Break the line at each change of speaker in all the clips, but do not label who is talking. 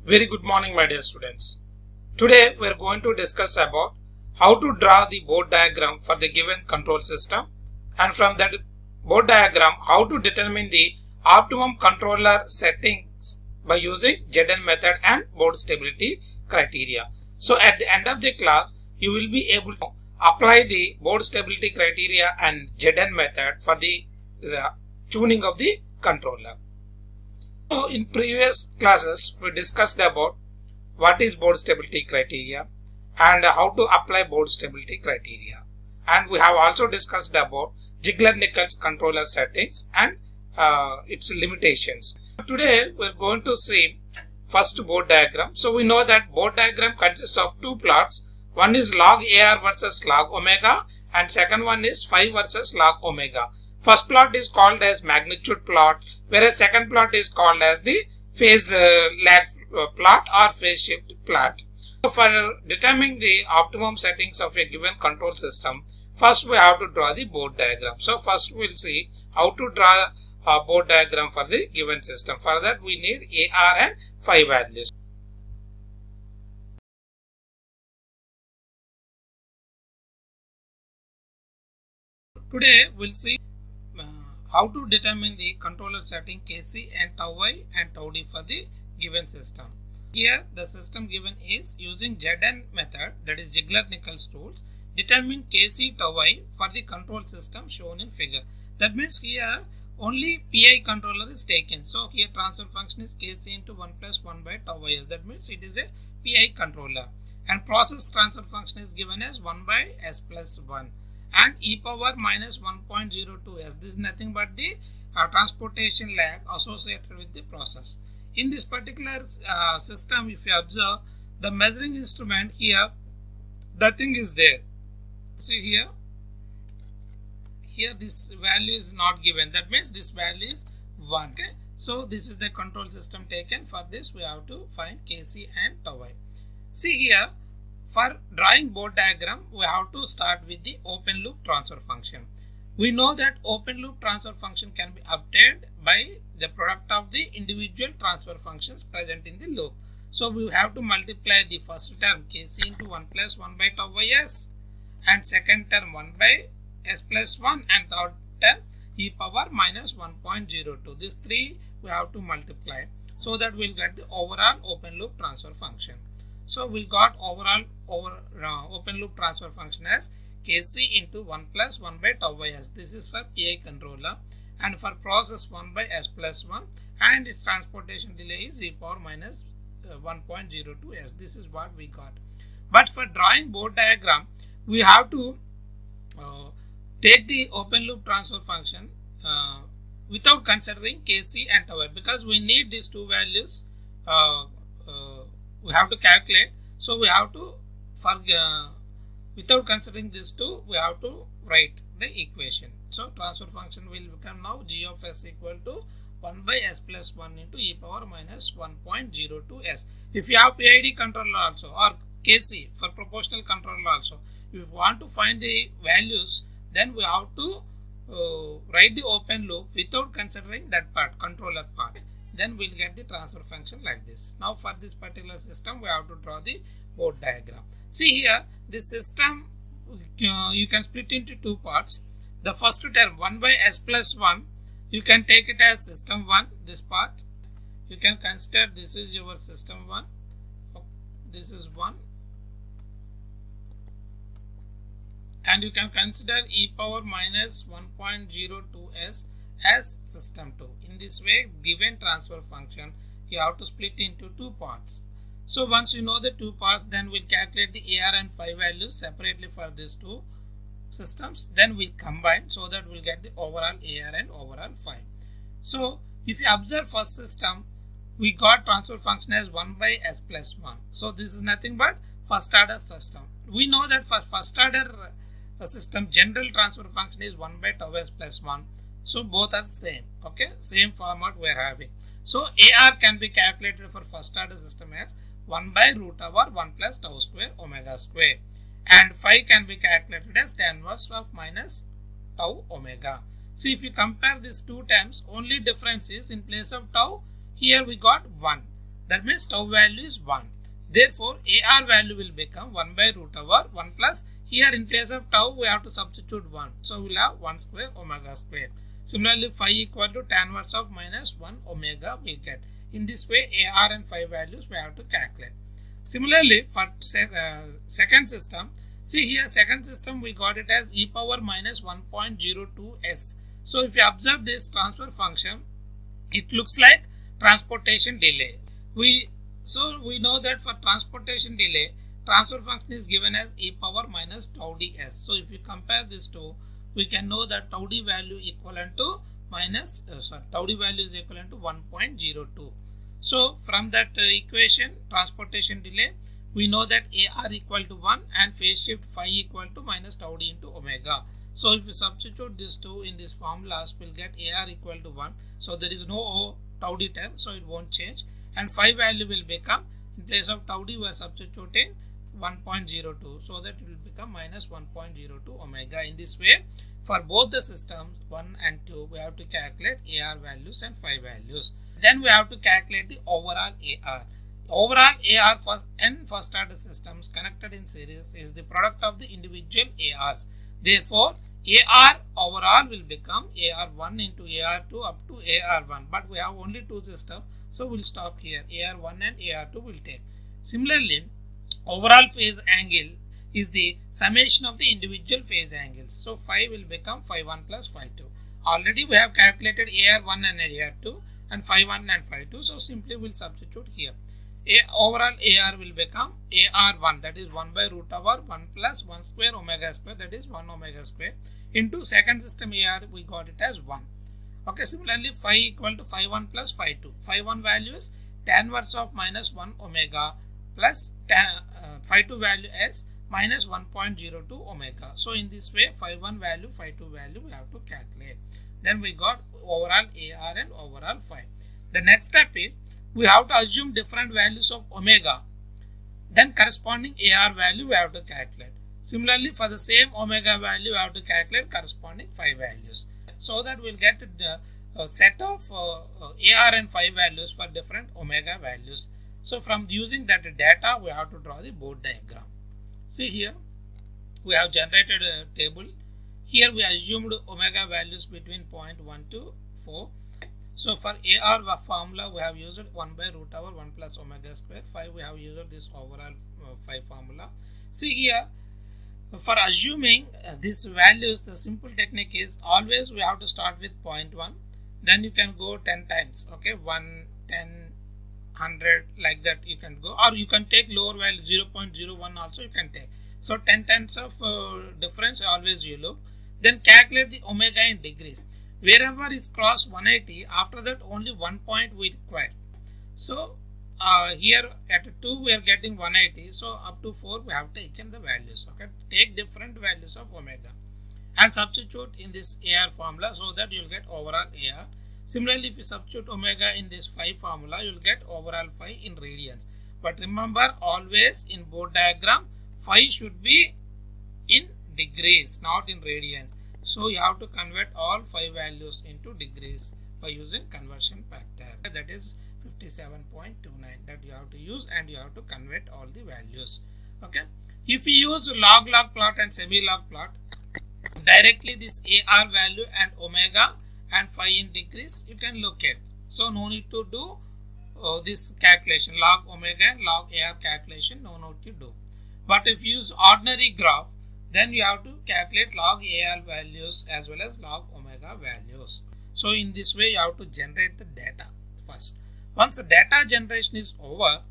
Very good morning, my dear students. Today we are going to discuss about how to draw the board diagram for the given control system, and from that board diagram how to determine the optimum controller settings by using ZN method and board stability criteria. So at the end of the class you will be able to apply the board stability criteria and ZN method for the tuning of the controller. So in previous classes we discussed about what is board stability criteria and how to apply board stability criteria, and we have also discussed about Ziegler-Nichols controller settings and its limitations. Today we are going to see first board diagram. So we know that board diagram consists of two plots. One is log AR versus log omega and second one is phi versus log omega. First plot is called as magnitude plot, whereas second plot is called as the phase lag plot or phase shift plot. So for determining the optimum settings of a given control system, first we have to draw the board diagram. So first we will see how to draw a board diagram for the given system. For that we need AR and phi values. Today we will see how to determine the controller setting Kc and tau I and tau d for the given system. Here the system given is using ZN method, that is Ziegler-Nichols tools, determine Kc tau I for the control system shown in figure. That means here only Pi controller is taken. So here transfer function is Kc into 1 plus 1 by tau is. That means it is a Pi controller. And process transfer function is given as 1 by s plus 1. And e power minus 1.02s. This is nothing but the transportation lag associated with the process. In this particular system, if you observe the measuring instrument here, nothing is there. See here this value is not given. That means this value is 1. Okay? So this is the control system taken. For this we have to find Kc and tau I. See here, for drawing board diagram, we have to start with the open loop transfer function. We know that open loop transfer function can be obtained by the product of the individual transfer functions present in the loop. So we have to multiply the first term Kc into 1 plus 1 by tau s, and second term 1 by s plus 1, and third term e power minus 1.02. These three we have to multiply, so that we will get the overall open loop transfer function. So we got overall open loop transfer function as Kc into 1 plus 1 by tau s. This is for Pi controller, and for process 1 by s plus 1, and its transportation delay is e power minus 1.02 s. This is what we got. But for drawing board diagram, we have to take the open loop transfer function without considering Kc and tau I, because we need these two values. We have to calculate. So we have to, without considering these two, we have to write the equation. So transfer function will become now g of s equal to 1 by s plus 1 into e power minus 1.02 s. If you have PID controller also, or Kc for proportional controller also, if you want to find the values, then we have to write the open loop without considering that part, controller part. Then we'll get the transfer function like this. Now for this particular system we have to draw the board diagram. See here, this system you can split into two parts. The first term 1 by s plus 1, you can take it as system 1. This part you can consider this is your system 1. This is 1, and you can consider e power minus 1.02s as system 2. In this way, given transfer function you have to split into two parts. So once you know the two parts, then we'll calculate the AR and phi values separately for these two systems. Then we'll combine, so that we'll get the overall AR and overall phi. So if you observe first system, we got transfer function as 1 by s plus 1. So this is nothing but first order system. We know that for first order system, general transfer function is 1 by tau s plus 1. So both are same. Okay, same format we are having. So AR can be calculated for first order system as 1 by root over 1 plus tau square omega square, and phi can be calculated as tan inverse of minus tau omega. So if you compare these two terms, only difference is in place of tau, here we got 1. That means tau value is 1. Therefore, AR value will become 1 by root over 1 plus, here in place of tau we have to substitute 1. So, we will have 1 square omega square. Similarly, phi equal to tan inverse of minus 1 omega we get. In this way, AR and phi values we have to calculate. Similarly, for second system, see here second system we got it as e power minus 1.02s. So, if you observe this transfer function, it looks like transportation delay. So we know that for transportation delay, transfer function is given as e power minus tau ds. So if you compare these two, we can know that tau d value equivalent to tau d value is equivalent to 1.02. So from that equation, transportation delay, we know that AR equal to 1 and phase shift phi equal to minus tau d into omega. So if you substitute these two in this formulas, we'll get AR equal to 1. So there is no tau d term, so it won't change. And phi value will become, in place of tau d we are substituting 1.02, so that it will become minus 1.02 omega. In this way, for both the systems 1 and 2, we have to calculate AR values and phi values. Then we have to calculate the overall AR. Overall AR for n first order systems connected in series is the product of the individual ARs. Therefore, AR overall will become AR1 into AR2 up to AR1, but we have only two systems, so we'll stop here. AR1 and AR2 will take. Similarly, overall phase angle is the summation of the individual phase angles. So phi will become phi1 plus phi2. Already we have calculated AR1 and AR2 and phi1 and phi2, so simply we'll substitute here. Overall AR will become AR1, that is 1 by root over 1 plus 1 square omega square, that is 1 omega square, into second system AR we got it as 1. Okay, similarly phi equal to phi1 plus phi2. Phi1 value is tan inverse of minus 1 omega plus phi2 value as minus 1.02 omega. So in this way, phi1 value, phi2 value we have to calculate. Then we got overall AR and overall phi. The next step is we have to assume different values of omega. Then corresponding AR value we have to calculate. Similarly, for the same omega value, we have to calculate corresponding phi values. So that we'll get a set of AR and phi values for different omega values. So from using that data, we have to draw the Bode diagram. See here, we have generated a table. Here we assumed omega values between 0.1 to 4. So for AR formula, we have used 1 by root over 1 plus omega square. Phi we have used this overall phi formula. See here, for assuming these values, the simple technique is always we have to start with 0.1. Then you can go 10 times. Okay, 1, 10, 100, like that you can go, or you can take lower value 0.01 also you can take. So 10 times of difference always you look. Then calculate the omega in degrees. Wherever is cross 180, after that only 1 point we require. So here at 2 we are getting 180, so up to 4 we have taken the values. Okay, take different values of omega and substitute in this AR formula, so that you will get overall AR. Similarly, if you substitute omega in this phi formula, you will get overall phi in radians. But remember, always in Bode diagram, phi should be in degrees, not in radians. So you have to convert all phi values into degrees by using conversion factor. That is 57.29 that you have to use, and you have to convert all the values. Okay. If you use log plot and semi log plot, directly this AR value and omega and phi in degrees you can locate. So no need to do this calculation, log omega and log AR calculation, no need to do. But if you use ordinary graph, then you have to calculate log AR values as well as log omega values. So in this way you have to generate the data first. Once the data generation is over,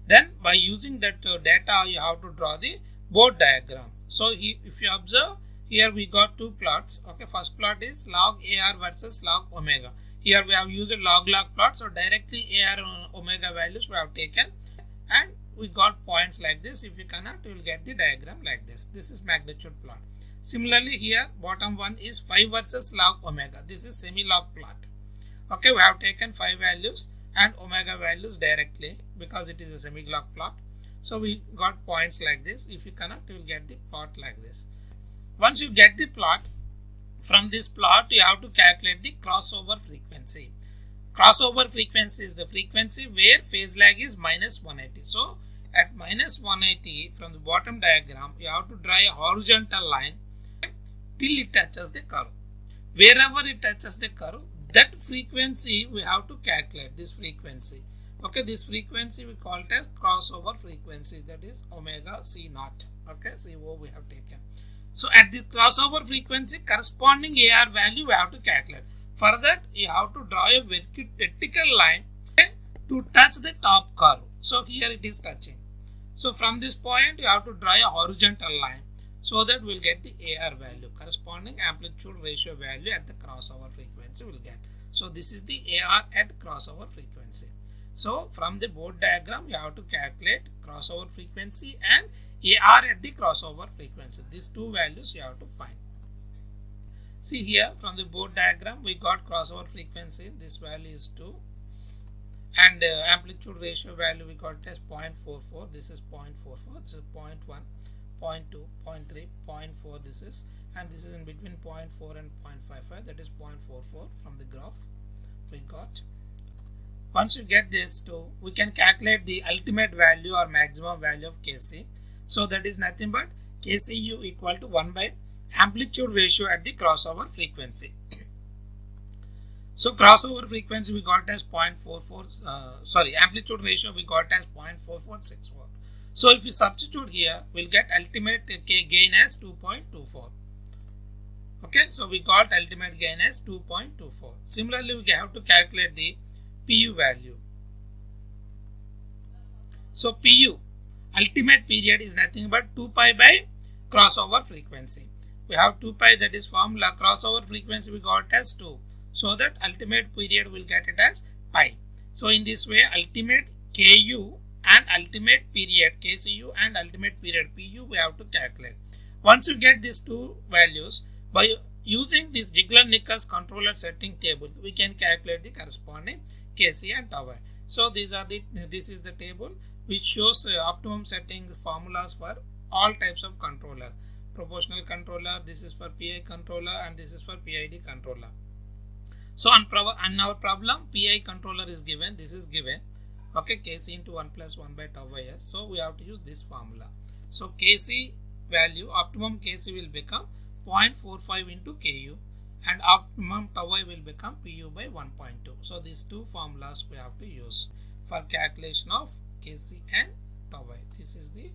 then by using that data you have to draw the Bode diagram. So if you observe, here we got two plots. Okay, first plot is log AR versus log omega. Here we have used a log plot, so directly AR and omega values we have taken, and we got points like this. If you cannot, you will get the diagram like this. This is magnitude plot. Similarly, here bottom one is phi versus log omega. This is semi log plot. Okay, we have taken phi values and omega values directly because it is a semi log plot. So we got points like this. If you cannot, you will get the plot like this. Once you get the plot, from this plot you have to calculate the crossover frequency. Crossover frequency is the frequency where phase lag is minus 180. So at minus 180 from the bottom diagram, you have to draw a horizontal line till it touches the curve. Wherever it touches the curve, that frequency we have to calculate, this frequency. Okay, this frequency we call it as crossover frequency, that is omega C naught. Okay, CO we have taken. So at the crossover frequency, corresponding AR value we have to calculate. For that, you have to draw a vertical line, okay, to touch the top curve. So here it is touching. So from this point, you have to draw a horizontal line, so that we will get the AR value, corresponding amplitude ratio value at the crossover frequency we will get. So this is the AR at crossover frequency. So from the board diagram, you have to calculate crossover frequency and AR at the crossover frequency. These two values you have to find. See here from the board diagram, we got crossover frequency, this value is 2, and amplitude ratio value we got as 0.44, this is 0.44, this is 0.1, 0.2, 0.3, 0.4 this is, and this is in between 0.4 and 0.55, that is 0.44 from the graph we got. Once you get this two, we can calculate the ultimate value or maximum value of Kc. So that is nothing but Kcu equal to 1 by amplitude ratio at the crossover frequency. So crossover frequency we got as 0.44, amplitude ratio we got as 0.4464. So if you substitute here, we'll get ultimate gain as 2.24. Okay, so we got ultimate gain as 2.24. Similarly, we have to calculate the Pu value. So Pu, ultimate period, is nothing but 2 pi by crossover frequency. We have 2 pi, that is formula, crossover frequency we got as 2. So that ultimate period will get it as pi. So in this way, ultimate Ku and ultimate period, Kcu and ultimate period Pu we have to calculate. Once you get these two values, by using this Ziegler-Nichols controller setting table, we can calculate the corresponding Kc and tau I. So this is the table which shows optimum setting formulas for all types of controller. Proportional controller, this is for PI controller, and this is for PID controller. So on our problem, PI controller is given, this is given, okay, Kc into 1 plus 1 by tau is. So we have to use this formula. So Kc value, optimum Kc will become 0.45 into Ku, and optimum tau I will become Pu by 1.2. So these two formulas we have to use for calculation of Kc and tau I. This is the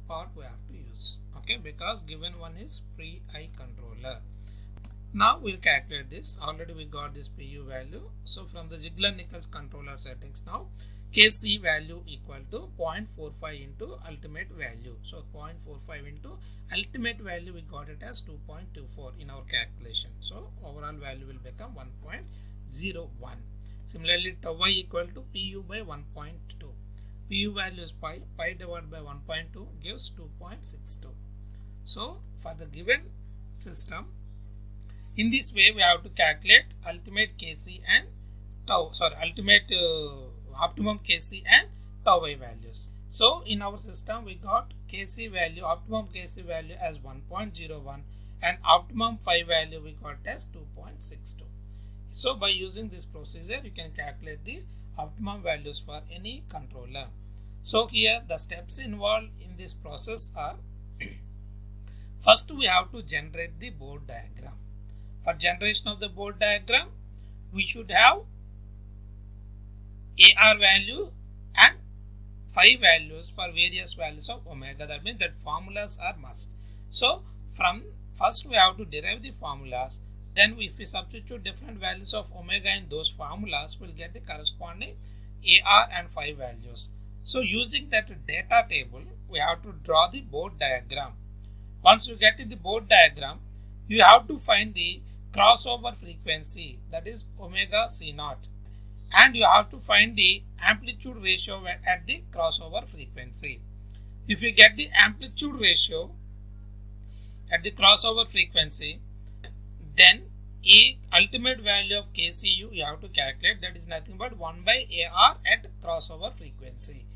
part we have to use, okay, because given one is pre-I controller. Now we'll calculate this. Already we got this Pu value. So from the Ziegler-Nichols controller settings now, Kc value equal to 0.45 into ultimate value. So 0.45 into ultimate value, we got it as 2.24 in our calculation. So overall value will become 1.01. Similarly, tau I equal to Pu by 1.2. Pu value is pi. Pi divided by 1.2 gives 2.62. So for the given system, in this way we have to calculate ultimate Kc and optimum Kc and tau I values. So in our system we got Kc value, optimum Kc value as 1.01, and optimum phi value we got as 2.62. So by using this procedure, you can calculate the optimum values for any controller. So here the steps involved in this process are first we have to generate the board diagram. For generation of the board diagram, we should have AR value and phi values for various values of omega. That means that formulas are must. So from first we have to derive the formulas. Then if we substitute different values of omega in those formulas, we'll get the corresponding AR and phi values. So using that data table, we have to draw the board diagram. Once you get in the board diagram, you have to find the crossover frequency, that is omega C naught, and you have to find the amplitude ratio at the crossover frequency. If you get the amplitude ratio at the crossover frequency, then ultimate value of Kcu you have to calculate, that is nothing but 1 by AR at crossover frequency.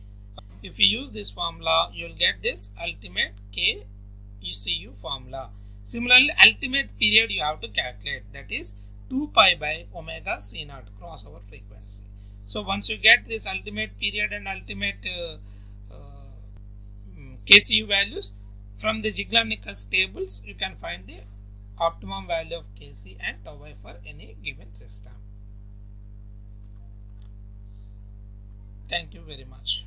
If you use this formula, you will get this ultimate Kcu formula. Similarly, ultimate period you have to calculate, that is 2 pi by omega C naught crossover frequency. So once you get this ultimate period and ultimate KCU values from the Ziegler-Nichols tables, you can find the optimum value of Kc and tau I for any given system. Thank you very much.